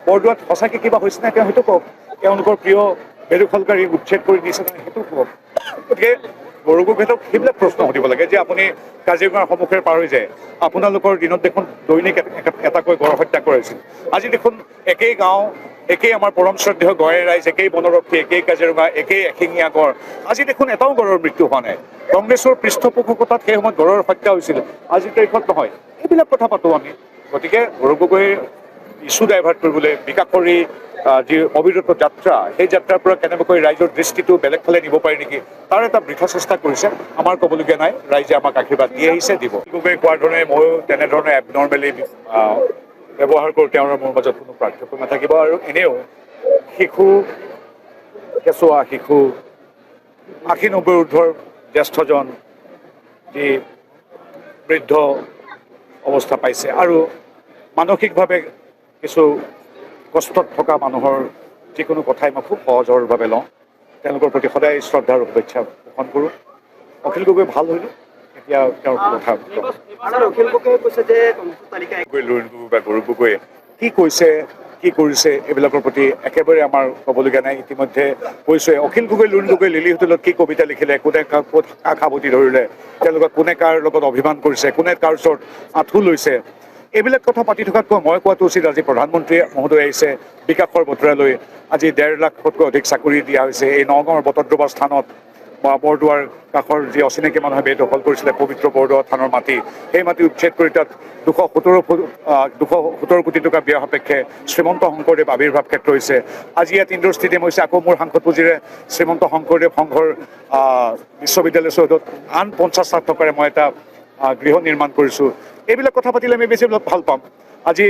বৰদোৱাত সঁচাকৈ কিবা হৈছে নে তেওঁ সেইটো কওক, তেওঁলোকৰ প্ৰিয় বেদখলকাৰী উচ্ছেদ কৰি দিছে নে সেইটো কওক। গতিকে বড়ো গগৈহঁতক সেইবিলাক প্ৰশ্ন সুধিব লাগে যে আপুনি কাজিৰঙাৰ সন্মুখেৰে পাৰ হৈ যায়, আপোনালোকৰ দিনত দেখোন দৈনিক এটাকৈ গড় হত্যা কৰিছিল, আজি দেখোন একেই গাঁও, একেই আমাৰ পৰম শ্ৰদ্ধেয় গড়ে ৰাইজ, একেই বনৰক্ষী, একেই কাজিৰঙা, একেই এশিঙীয়া গড়, আজি দেখোন এটাও গড়ৰ মৃত্যু হোৱা নাই। কংগ্ৰেছৰ পৃষ্ঠপোষকতাত সেই সময়ত গড়ৰ হত্যা হৈছিল, আজি তাৰিখত নহয়। এইবিলাক কথা পাতোঁ আমি। গতিকে বড়ো গগৈৰ ইছ্যু ডাইভাৰ্ট কৰিবলৈ বিকাশৰী যি অবিৰত যাত্ৰা, সেই যাত্ৰাৰ পৰা কেনেবাকৈ ৰাইজৰ দৃষ্টিটো বেলেগ ফালে নিব পাৰি নেকি, তাৰ এটা বৃথা চেষ্টা কৰিছে। আমাৰ ক'বলগীয়া নাই, ৰাইজে আমাক আশীৰ্বাদ দি আহিছে, দিব। গগৈ কোৱাৰ ধৰণে ময়ো তেনেধৰণে এবনৰ্মেলি ব্যৱহাৰ কৰোঁ, তেওঁৰ মোৰ মাজত কোনো পাৰ্থক্য নাথাকিব। আৰু এনেও শিশু, কেঁচুৱা শিশু, 80-90 ঊৰ্ধৰ জ্যেষ্ঠজন যি বৃদ্ধ অৱস্থা পাইছে আৰু মানসিকভাৱে কিছু কষ্টত থকা মানুহৰ যিকোনো কথাই মই খুব সহজ সৰলভাৱে লওঁ, তেওঁলোকৰ প্ৰতি সদায় শ্ৰদ্ধা আৰু শুভেচ্ছা পোষণ কৰোঁ। অখিল গগৈ ভাল হ'ল, এতিয়া তেওঁৰ কথা বা গৌৰৱ গগৈয়ে কি কৈছে, কি কৰিছে, এইবিলাকৰ প্ৰতি একেবাৰে আমাৰ ক'বলগীয়া নাই। ইতিমধ্যে কৈছোৱে, অখিল গগৈ, লুৰিণ গগৈ লিলি হোটেলত কি কবিতা লিখিলে, কোনে কাক ক'ত কাক সাৱটি ধৰিলে, তেওঁলোকক কোনে কাৰ লগত অভিমান কৰিছে, কোনে কাৰ ওচৰত আঁঠু লৈছে, এইবিলাক কথা পাতি থকাতকৈ মই কোৱাটো উচিত। আজি প্ৰধানমন্ত্ৰী মহোদয় আহিছে বিকাশৰ বতৰা লৈ, আজি 1.5 লাখতকৈ অধিক চাকৰি দিয়া হৈছে এই নগাঁৱৰ বটদ্ৰৱা স্থানত, বা বৰদোৱাৰ কাষৰ যি অচিনাকি মানুহে বেদখল কৰিছিলে পবিত্ৰ বৰদোৱা থানৰ মাটি, সেই মাটি উচ্ছেদ কৰি তাত 217 কোটি টকা ব্যয় সাপেক্ষে শ্ৰীমন্ত শংকৰদেৱ আৱিৰ্ভাৱ ক্ষেত্ৰ হৈছে। আজি ইয়াত ইণ্ডোৰ ষ্টেডিয়াম হৈছে, আকৌ মোৰ সাংসদ পুঁজিৰে শ্ৰীমন্ত শংকৰদেৱ সংঘৰ বিশ্ববিদ্যালয় চৌহদত আন 50 লাখ টকাৰে মই এটা গৃহ নিৰ্মাণ কৰিছোঁ। এইবিলাক কথা পাতিলে আমি বেছি ভাল পাম। আজি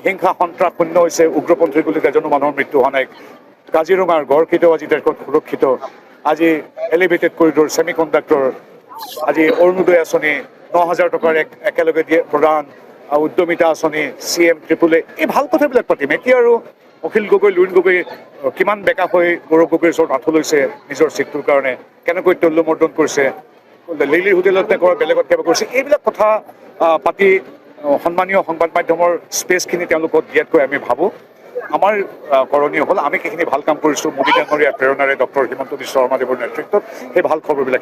হিংসা সন্ত্ৰাস শূন্য হৈছে, উগ্ৰপন্থী গুলীত এজনো মানুহৰ মৃত্যু হোৱা নাই। কাজিৰঙাৰ গড় কেইটাও আজি দেশত সুৰক্ষিত। আজি এলিভেটেড কৰিডৰ, ছেমি কণ্ডাক্টৰ, আজি অৰুণোদয় আঁচনি 9,000 টকাৰ একেলগে দিয়ে প্ৰদান, উদ্যমিতা আঁচনি, CM AAA, এই ভাল কথাবিলাক পাতিম। এতিয়া আৰু অখিল গগৈ, লুৰিণ গগৈ কিমান বেকা হৈ গৌৰৱ গগৈৰ ওচৰত আঁঠু লৈছে নিজৰ চিটটোৰ কাৰণে, কেনেকৈ তল্যমৰ্দন কৰিছে, লিলি হোটেলত নে বেলেগত কিবা কৰিছে, এইবিলাক কথা পাতি সন্মানীয় সংবাদ মাধ্যমৰ স্পেচখিনি তেওঁলোকক দিয়াতকৈ আমি ভাবোঁ আমাৰ কৰণীয় হ'ল আমি সেইখিনি ভাল কাম কৰিছোঁ। মোদী ডাঙৰীয়াৰ প্ৰেৰণাৰে, ডক্টৰ হিমন্ত বিশ্ব শৰ্মা দেৱৰ নেতৃত্বত সেই ভাল খবৰবিলাক